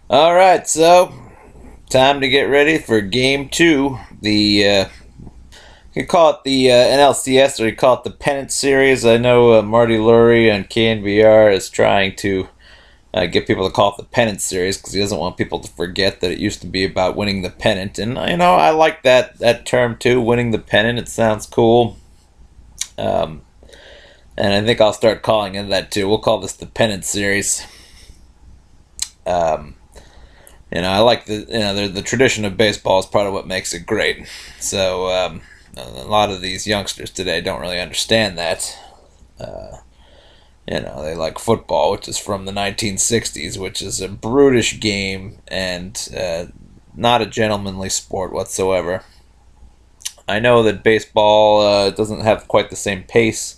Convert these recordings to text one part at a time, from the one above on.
All right, so time to get ready for game two. You could call it the NLCS, or you call it the Pennant Series. I know Marty Lurie on KNVR is trying to get people to call it the Pennant Series because he doesn't want people to forget that it used to be about winning the pennant. And I like that term too, winning the pennant. It sounds cool. Um, and I think I'll start calling it that too. We'll call this the Pennant Series. Um, I like the tradition of baseball is part of what makes it great. So a lot of these youngsters today don't really understand that. Uh, they like football, which is from the 1960s, which is a brutish game and not a gentlemanly sport whatsoever. I know that baseball doesn't have quite the same pace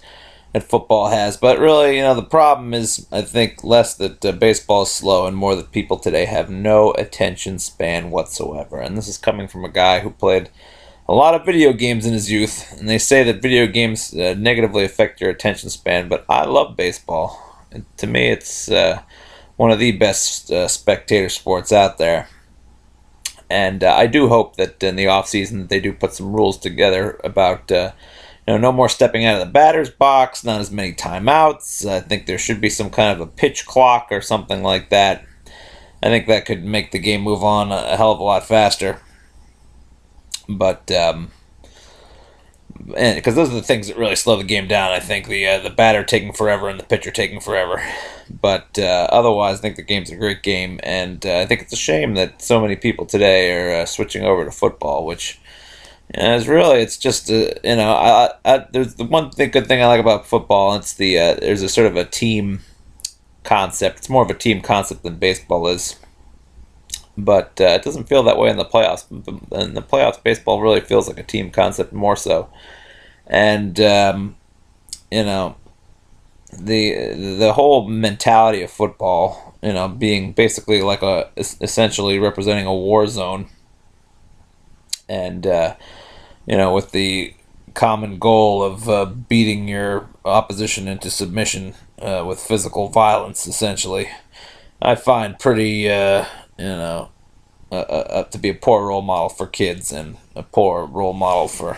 that football has, but really, the problem is, I think, less that baseball is slow and more that people today have no attention span whatsoever. And this is coming from a guy who played a lot of video games in his youth, and they say that video games negatively affect your attention span, but I love baseball. And to me, it's one of the best spectator sports out there. And I do hope that in the off season they do put some rules together about no more stepping out of the batter's box, not as many timeouts. I think there should be some kind of a pitch clock or something like that. I think that could make the game move on a hell of a lot faster. But because those are the things that really slow the game down. I think the batter taking forever and the pitcher taking forever. But otherwise, I think the game's a great game, and I think it's a shame that so many people today are switching over to football, which is really it's just there's the good thing I like about football. And it's there's a sort of a team concept. It's more of a team concept than baseball is. But it doesn't feel that way in the playoffs. In the playoffs, baseball really feels like a team concept more so. And you know, the whole mentality of football, being basically like essentially representing a war zone, and with the common goal of beating your opposition into submission with physical violence, essentially, I find pretty to be a poor role model for kids and a poor role model for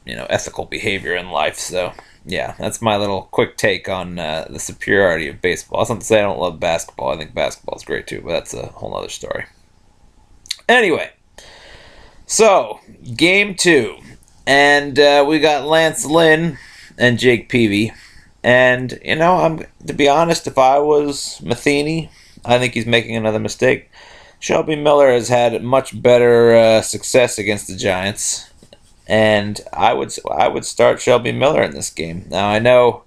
ethical behavior in life. So yeah, that's my little quick take on the superiority of baseball. That's not to say I don't love basketball. I think basketball's great too, but that's a whole other story. Anyway, so game two, and we got Lance Lynn and Jake Peavy. And I'm to be honest, if I was Matheny, I think he's making another mistake. Shelby Miller has had much better success against the Giants, and I would start Shelby Miller in this game. Now I know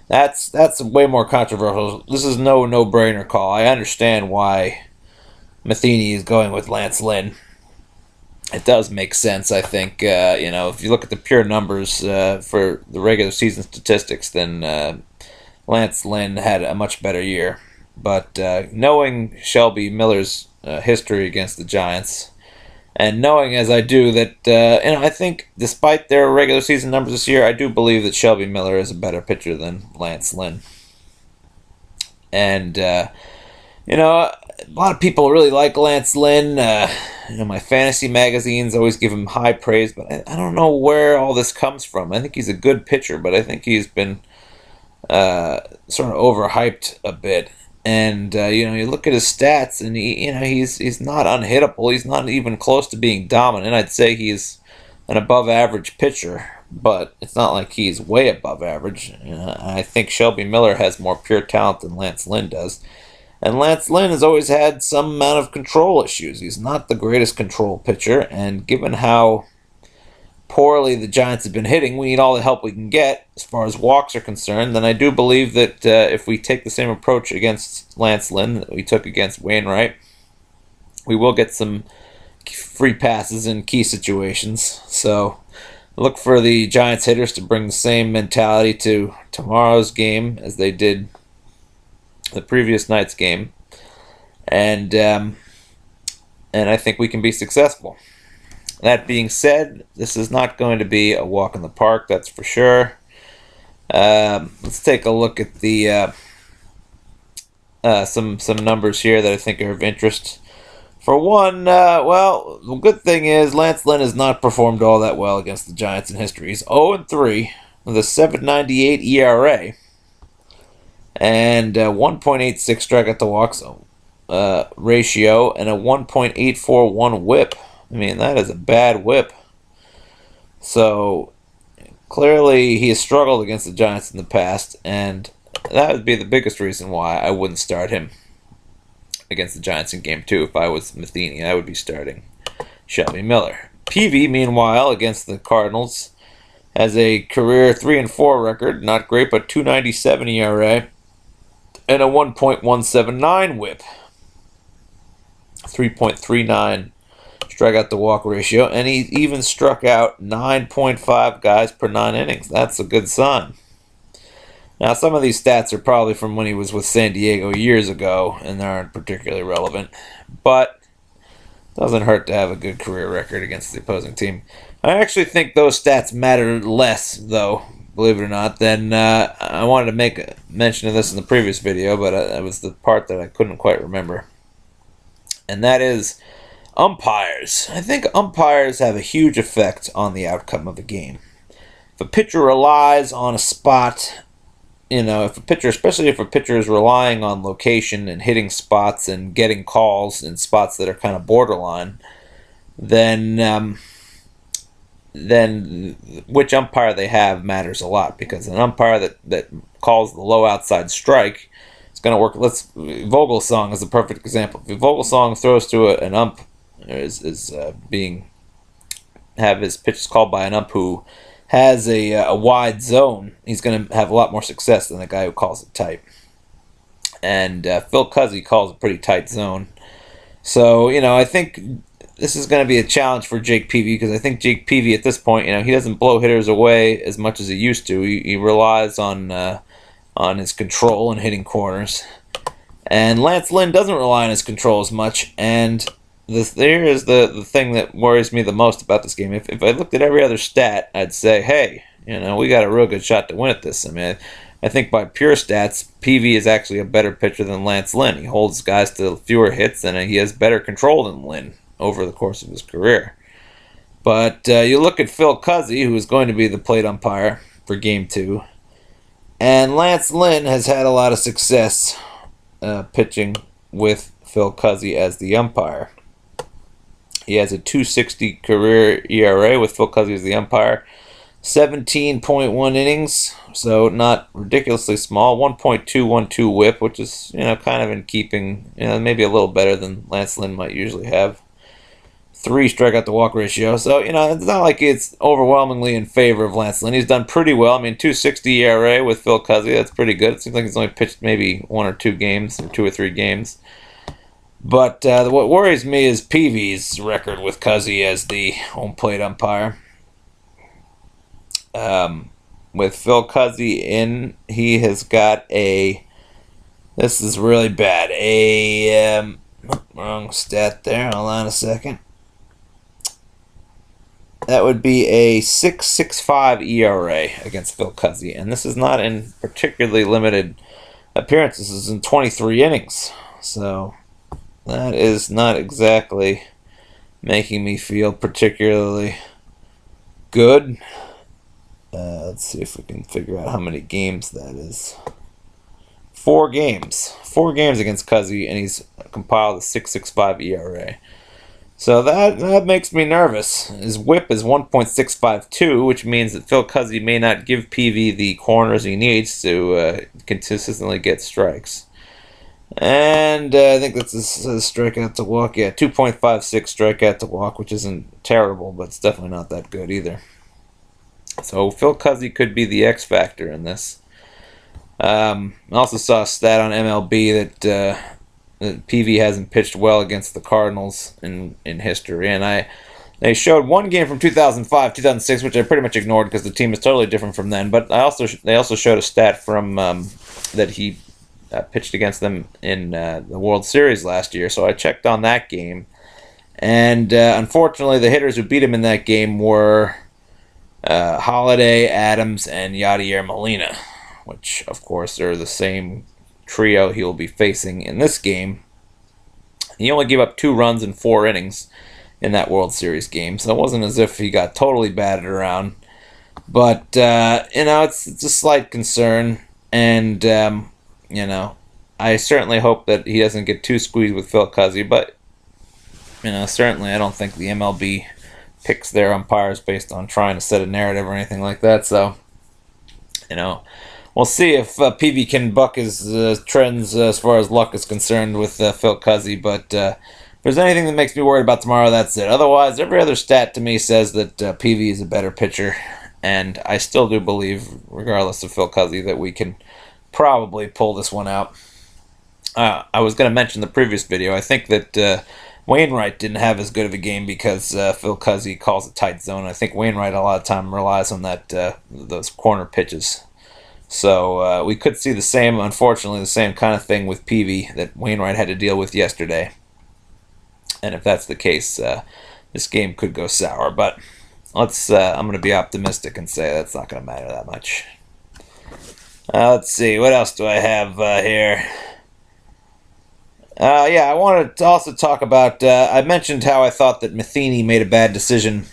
that's way more controversial. This is no brainer call. I understand why Matheny is going with Lance Lynn. It does make sense, I think. If you look at the pure numbers for the regular season statistics, then Lance Lynn had a much better year. But knowing Shelby Miller's history against the Giants, and knowing as I do that, I think despite their regular season numbers this year, I do believe that Shelby Miller is a better pitcher than Lance Lynn. And a lot of people really like Lance Lynn. My fantasy magazines always give him high praise, but I don't know where all this comes from. I think he's a good pitcher, but I think he's been sort of overhyped a bit. And you look at his stats, and he's not unhittable. He's not even close to being dominant. I'd say he's an above average pitcher, but it's not like he's way above average. I think Shelby Miller has more pure talent than Lance Lynn does. And Lance Lynn has always had some amount of control issues. He's not the greatest control pitcher, and given how poorly the Giants have been hitting, we need all the help we can get as far as walks are concerned. Then I do believe that if we take the same approach against Lance Lynn that we took against Wainwright, we will get some free passes in key situations. So look for the Giants hitters to bring the same mentality to tomorrow's game as they did the previous night's game, and I think we can be successful. That being said, this is not going to be a walk in the park, that's for sure. Let's take a look at the some numbers here that I think are of interest. For one, well, the good thing is Lance Lynn has not performed all that well against the Giants in history. He's 0-3 with a 7.98 ERA and 1.86 strikeout to walks ratio and a 1.841 WHIP. I mean, that is a bad WHIP. So clearly he has struggled against the Giants in the past, and that would be the biggest reason why I wouldn't start him against the Giants in Game 2. If I was Matheny, I would be starting Shelby Miller. Peavy, meanwhile, against the Cardinals, has a career 3-4 record. Not great, but 2.97 ERA and a 1.179 WHIP. 3.39 strikeout to walk ratio, and he even struck out 9.5 guys per 9 innings. That's a good sign. Now, some of these stats are probably from when he was with San Diego years ago, and they aren't particularly relevant, but it doesn't hurt to have a good career record against the opposing team. I actually think those stats matter less, though, believe it or not, than I wanted to make a mention of this in the previous video, but that was the part that I couldn't quite remember. And that is umpires. I think umpires have a huge effect on the outcome of a game. If a pitcher relies on a spot, if a pitcher, especially if a pitcher is relying on location and hitting spots and getting calls in spots that are kind of borderline, then which umpire they have matters a lot, because an umpire that calls the low outside strike is going to work. Vogelsong is a perfect example. If Vogelsong throws to an ump, have his pitches called by an ump who has a wide zone, he's going to have a lot more success than the guy who calls it tight. And Phil Cuzzi calls a pretty tight zone. So, I think this is going to be a challenge for Jake Peavy, because I think Jake Peavy at this point, he doesn't blow hitters away as much as he used to. He relies on his control and hitting corners. And Lance Lynn doesn't rely on his control as much, and here is the thing that worries me the most about this game. If I looked at every other stat, I'd say, hey, we got a real good shot to win at this. I mean, I think by pure stats, Peavy is actually a better pitcher than Lance Lynn. He holds guys to fewer hits, and he has better control than Lynn over the course of his career. But you look at Phil Cuzzi, who is going to be the plate umpire for Game 2, and Lance Lynn has had a lot of success pitching with Phil Cuzzi as the umpire. He has a 2.60 career ERA with Phil Cuzzi as the umpire. 17.1 innings, so not ridiculously small. 1.212 WHIP, which is kind of in keeping, maybe a little better than Lance Lynn might usually have. 3 strikeout to walk ratio. So it's not like it's overwhelmingly in favor of Lance Lynn. He's done pretty well. I mean, 2.60 ERA with Phil Cuzzi, that's pretty good. It seems like he's only pitched maybe 1 or 2 games, or 2 or 3 games. But what worries me is Peavy's record with Cuzzi as the home plate umpire. With Phil Cuzzi in, he has got this is really bad, wrong stat there, hold on a second. That would be a 6.65 ERA against Phil Cuzzi, and this is not in particularly limited appearances. This is in 23 innings, so that is not exactly making me feel particularly good. Let's see if we can figure out how many games that is. 4 games. 4 games against Cuzzi, and he's compiled a 6.65 ERA. So that makes me nervous. His WHIP is 1.652, which means that Phil Cuzzi may not give Peavy the corners he needs to consistently get strikes. And I think that's a strikeout to walk. Yeah, 2.56 strikeout to walk, which isn't terrible, but it's definitely not that good either. So Phil Cuzzi could be the X factor in this. I also saw a stat on MLB that Peavy hasn't pitched well against the Cardinals in history, and they showed one game from 2005, 2006, which I pretty much ignored because the team is totally different from then. But they also showed a stat from that he pitched against them in the World Series last year. So I checked on that game, and unfortunately, the hitters who beat him in that game were Holiday, Adams, and Yadier Molina, which of course are the same trio he will be facing in this game. He only gave up 2 runs in 4 innings in that World Series game, so it wasn't as if he got totally batted around. But, it's a slight concern, and, I certainly hope that he doesn't get too squeezed with Phil Cuzzi, but, certainly I don't think the MLB picks their umpires based on trying to set a narrative or anything like that, so, we'll see if Peavy can buck his trends as far as luck is concerned with Phil Cuzzi, but if there's anything that makes me worried about tomorrow, that's it. Otherwise, every other stat to me says that Peavy is a better pitcher, and I still do believe, regardless of Phil Cuzzi, that we can probably pull this one out. I was going to mention the previous video. I think that Wainwright didn't have as good of a game because Phil Cuzzi calls a tight zone. I think Wainwright a lot of time relies on those corner pitches. So we could see unfortunately, the same kind of thing with Peavy that Wainwright had to deal with yesterday. And if that's the case, this game could go sour. But I'm going to be optimistic and say that's not going to matter that much. Let's see, what else do I have here? I wanted to also talk about, I mentioned how I thought that Matheny made a bad decision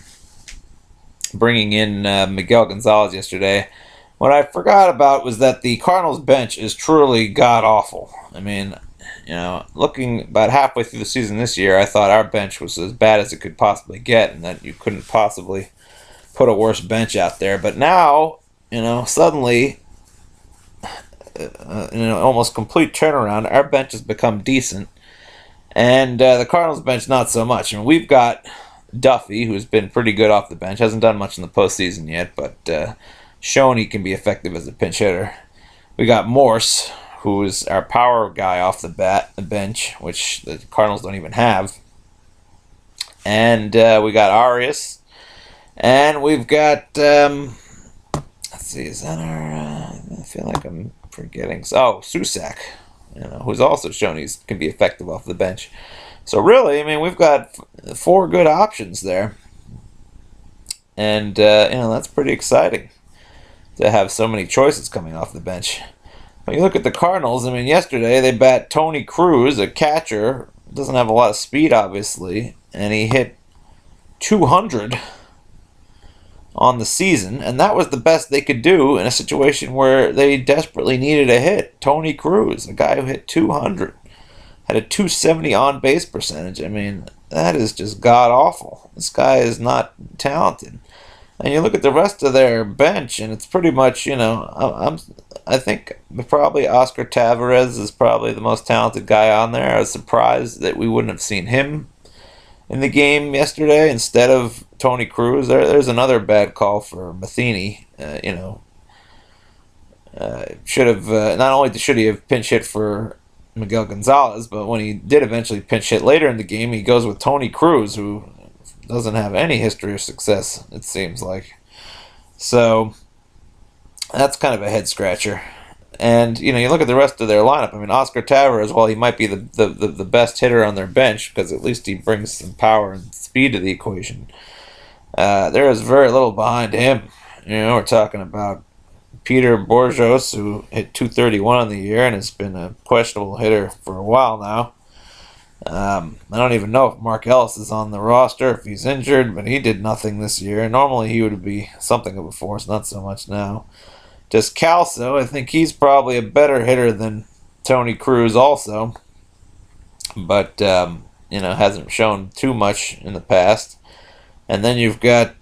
bringing in Miguel Gonzalez yesterday. What I forgot about was that the Cardinals bench is truly god-awful. I mean, looking about halfway through the season this year, I thought our bench was as bad as it could possibly get and that you couldn't possibly put a worse bench out there. But now, suddenly, almost complete turnaround, our bench has become decent. And the Cardinals bench, not so much. I mean, we've got Duffy, who's been pretty good off the bench. Hasn't done much in the postseason yet, but shown he can be effective as a pinch hitter. We got Morse, who is our power guy off the bench, which the Cardinals don't even have. And we got Arias. And we've got, let's see, is that our, I feel like I'm forgetting. Susak, who's also shown he can be effective off the bench. So really, I mean, we've got 4 good options there. And, that's pretty exciting to have so many choices coming off the bench. When you look at the Cardinals, I mean, yesterday they bat Tony Cruz, a catcher. Doesn't have a lot of speed, obviously, and he hit 200 on the season, and that was the best they could do in a situation where they desperately needed a hit. Tony Cruz, a guy who hit 200, had a 270 on-base percentage. I mean, that is just god-awful. This guy is not talented. And you look at the rest of their bench, and it's pretty much, I think probably Oscar Taveras is probably the most talented guy on there. I was surprised that we wouldn't have seen him in the game yesterday instead of Tony Cruz. There's another bad call for Matheny. Should have not only should he have pinch hit for Miguel Gonzalez, but when he did eventually pinch hit later in the game, he goes with Tony Cruz, who doesn't have any history of success, it seems like. So that's kind of a head scratcher. And you look at the rest of their lineup. I mean, Oscar Taveras, while he might be the best hitter on their bench because at least he brings some power and speed to the equation, there is very little behind him. We're talking about Peter Borjos, who hit 231 on the year and has been a questionable hitter for a while now. I don't even know if Mark Ellis is on the roster, if he's injured, but he did nothing this year. Normally he would be something of a force, not so much now. Descalso, I think he's probably a better hitter than Tony Cruz also, but hasn't shown too much in the past. And then you've got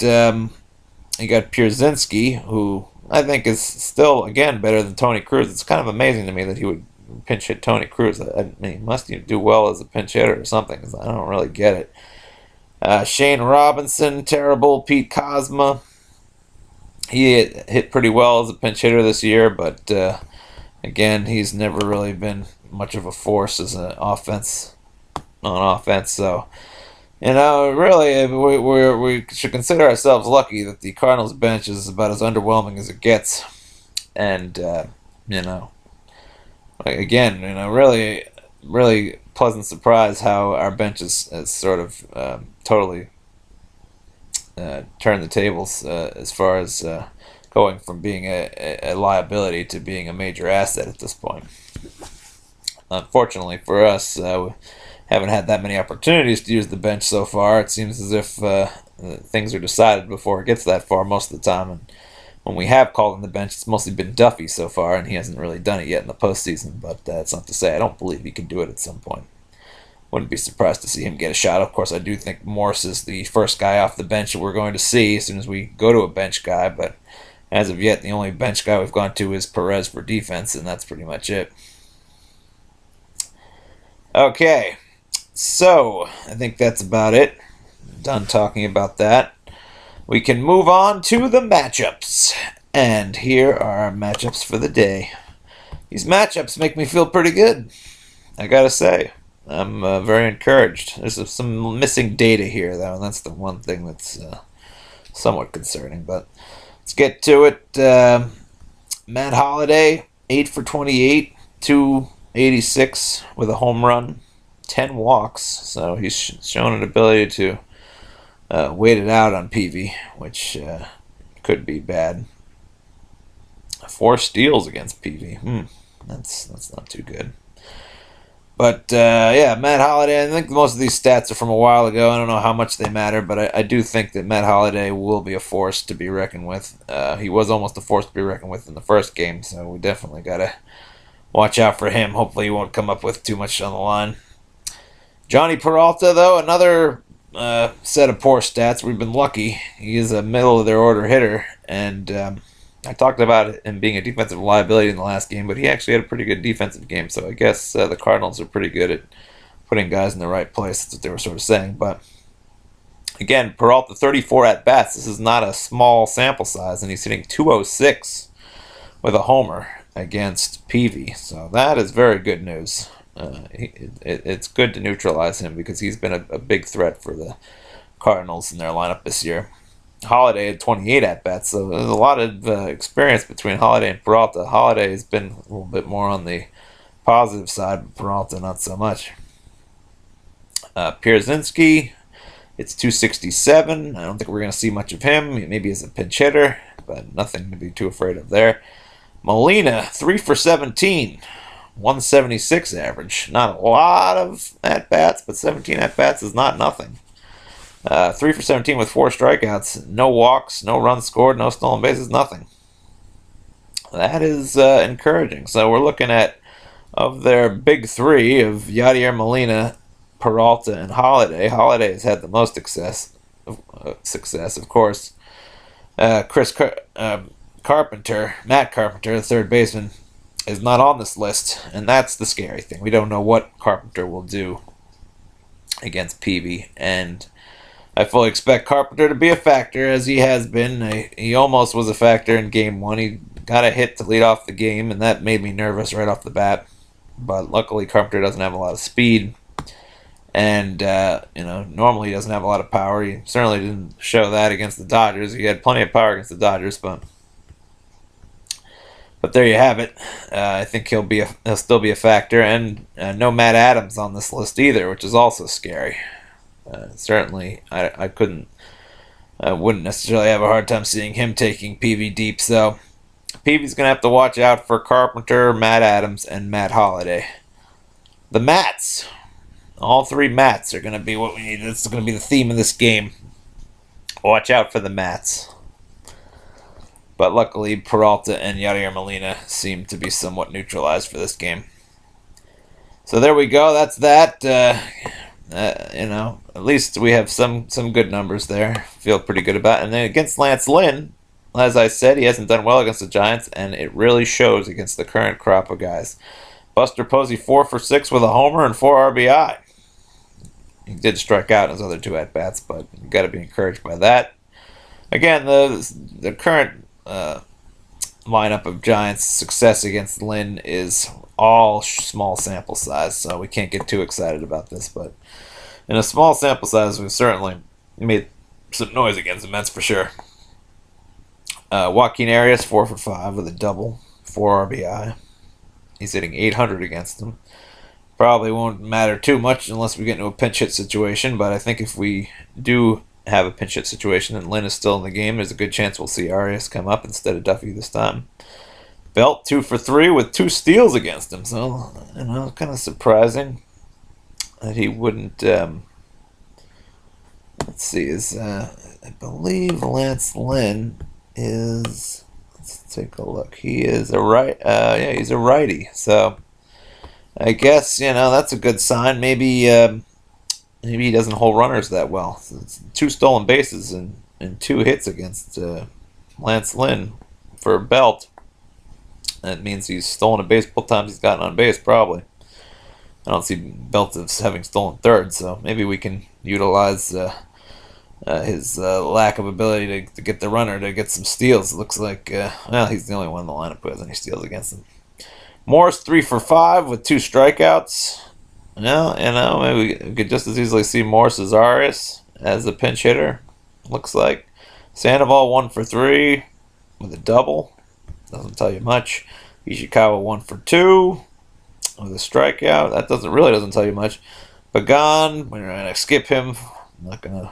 Pierzynski, who I think is still, again, better than Tony Cruz. It's kind of amazing to me that he would pinch hit Tony Cruz. I mean, he must do well as a pinch hitter or something, because I don't really get it. Shane Robinson, terrible. Pete Kozma, he hit pretty well as a pinch hitter this year, but again, he's never really been much of a force as an offense. So, really, we should consider ourselves lucky that the Cardinals bench is about as underwhelming as it gets. And, again, really, really pleasant surprise how our bench has sort of totally turned the tables as far as going from being a liability to being a major asset at this point. unfortunately for us, we haven't had that many opportunities to use the bench so far. It seems as if things are decided before it gets that far most of the time. And when we have called on the bench, it's mostly been Duffy so far, and he hasn't really done it yet in the postseason. But that's not to say I don't believe he can do it at some point. Wouldn't be surprised to see him get a shot. Of course, I do think Morse is the first guy off the bench that we're going to see as soon as we go to a bench guy. But as of yet, the only bench guy we've gone to is Perez for defense, and that's pretty much it. Okay, so I think that's about it. Done talking about that. We can move on to the matchups. And here are our matchups for the day. These matchups make me feel pretty good, I gotta say. I'm very encouraged. There's some missing data here, though, and that's the one thing that's somewhat concerning. But let's get to it. Matt Holliday, 8 for 28, 286 with a home run, 10 walks. So he's shown an ability to wait it out on PV, which could be bad. 4 steals against PV. That's not too good. But, yeah, Matt Holliday, I think most of these stats are from a while ago. I don't know how much they matter, but I do think that Matt Holliday will be a force to be reckoned with. He was almost a force to be reckoned with in the first game, so we definitely got to watch out for him. Hopefully he won't come up with too much on the line. Johnny Peralta, though, another set of poor stats. We've been lucky. He is a middle-of-their-order hitter, and I talked about him being a defensive liability in the last game, but he actually had a pretty good defensive game, so I guess the Cardinals are pretty good at putting guys in the right place. That's what they were sort of saying. But, again, Peralta, 34 at-bats. This is not a small sample size, and he's hitting .206 with a homer against Peavy. So that is very good news. It's good to neutralize him because he's been a big threat for the Cardinals in their lineup this year. Holliday had 28 at-bats, so there's a lot of experience between Holliday and Peralta. Holliday has been a little bit more on the positive side, but Peralta not so much. Pierzynski, it's 267. I don't think we're going to see much of him. Maybe as a pinch hitter, but nothing to be too afraid of there. Molina, 3 for 17. 176 average. Not a lot of at-bats, but 17 at-bats is not nothing. 3 for 17 with 4 strikeouts. No walks, no runs scored, no stolen bases, nothing. That is encouraging. So we're looking at, of their big three of Yadier Molina, Peralta, and Holliday. Holliday has had the most success, of course. Carpenter, Matt Carpenter, the third baseman, is not on this list, and that's the scary thing. We don't know what Carpenter will do against Peavy, and I fully expect Carpenter to be a factor, as he has been. He almost was a factor in Game 1. He got a hit to lead off the game, and that made me nervous right off the bat. But luckily, Carpenter doesn't have a lot of speed, and normally he doesn't have a lot of power. He certainly didn't show that against the Dodgers. He had plenty of power against the Dodgers, but there you have it. I think he'll still be a factor, and no Matt Adams on this list either, which is also scary. Certainly, I wouldn't necessarily have a hard time seeing him taking Peavy deep. So Peavy's going to have to watch out for Carpenter, Matt Adams, and Matt Holliday. The Mats. All 3 Mats are going to be what we need. That's going to be the theme of this game. Watch out for the Mats. But luckily, Peralta and Yadier Molina seem to be somewhat neutralized for this game. So there we go. That's that. At least we have some good numbers there. Feel pretty good about it. And then against Lance Lynn, as I said, he hasn't done well against the Giants, and it really shows against the current crop of guys. Buster Posey, 4 for 6 with a homer and 4 RBI. He did strike out in his other 2 at-bats, but you've got to be encouraged by that. Again, the current lineup of Giants' success against Lynn is all small sample size, so we can't get too excited about this, but in a small sample size, we've certainly made some noise against them, that's for sure. Joaquin Arias, 4 for 5 with a double, 4 RBI. He's hitting .800 against them. Probably won't matter too much unless we get into a pinch hit situation, but I think if we do have a pinch hit situation and Lynn is still in the game, there's a good chance we'll see Arias come up instead of Duffy this time. Belt 2 for 3 with 2 steals against him. So, kind of surprising that he wouldn't. Let's see, I believe Lance Lynn is. Let's take a look. He is a right. Yeah, he's a righty. So I guess that's a good sign. Maybe he doesn't hold runners that well. So it's 2 stolen bases and 2 hits against Lance Lynn for Belt. That means he's stolen a base both times he's gotten on base, probably. I don't see Belt as having stolen third, so maybe we can utilize his lack of ability to get the runner to get some steals. It looks like, he's the only one in the lineup who has any steals against him. Morris 3 for 5 with 2 strikeouts. Maybe we could just as easily see Morris Arias as a pinch hitter. Looks like Sandoval 1 for 3 with a double. Doesn't tell you much. Ishikawa 1 for 2 with a strikeout. That really doesn't tell you much. Pagan, we're going to skip him. I'm not going to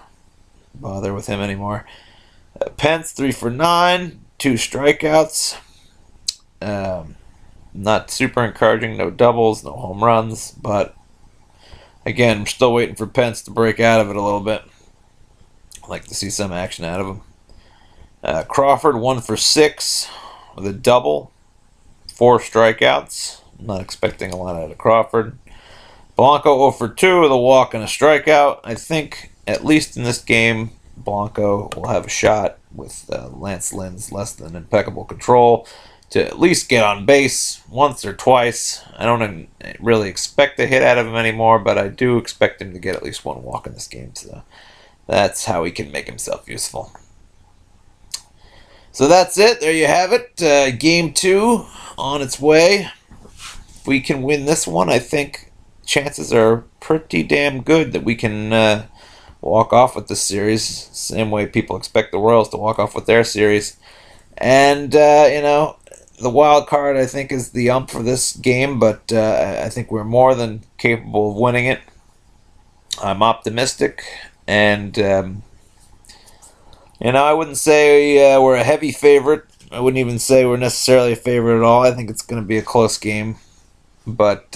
bother with him anymore. Pence 3 for 9, 2 strikeouts. Not super encouraging. No doubles, no home runs. But again, I'm still waiting for Pence to break out of it a little bit. I'd like to see some action out of him. Crawford 1 for 6 with a double. 4 strikeouts. I'm not expecting a lot out of Crawford. Blanco 0 for 2 with a walk and a strikeout. I think, at least in this game, Blanco will have a shot with Lance Lynn's less than impeccable control to at least get on base once or twice. I don't really expect a hit out of him anymore, but I do expect him to get at least 1 walk in this game. So that's how he can make himself useful. So that's it. There you have it. Game 2 on its way. If we can win this one, I think chances are pretty damn good that we can walk off with this series. Same way people expect the Royals to walk off with their series. And, the wild card, I think, is the ump for this game, but I think we're more than capable of winning it. I'm optimistic, and I wouldn't say we're a heavy favorite. I wouldn't even say we're necessarily a favorite at all. I think it's going to be a close game. But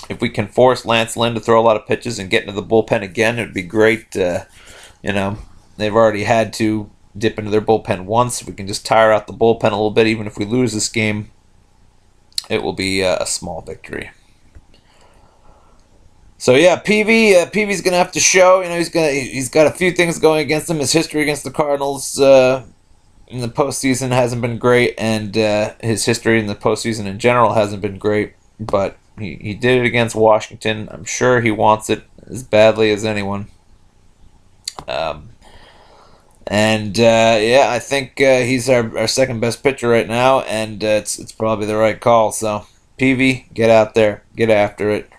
if we can force Lance Lynn to throw a lot of pitches and get into the bullpen again, it would be great. They've already had to dip into their bullpen once. If we can just tire out the bullpen a little bit, even if we lose this game, it will be a small victory. So yeah, PV's gonna have to show. He's got a few things going against him. His history against the Cardinals in the postseason hasn't been great, and his history in the postseason in general hasn't been great. But he did it against Washington. I'm sure he wants it as badly as anyone. I think he's our second best pitcher right now, and it's probably the right call. So PV, get out there, get after it.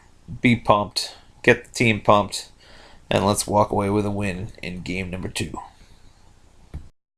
Be pumped, get the team pumped, and let's walk away with a win in game number 2.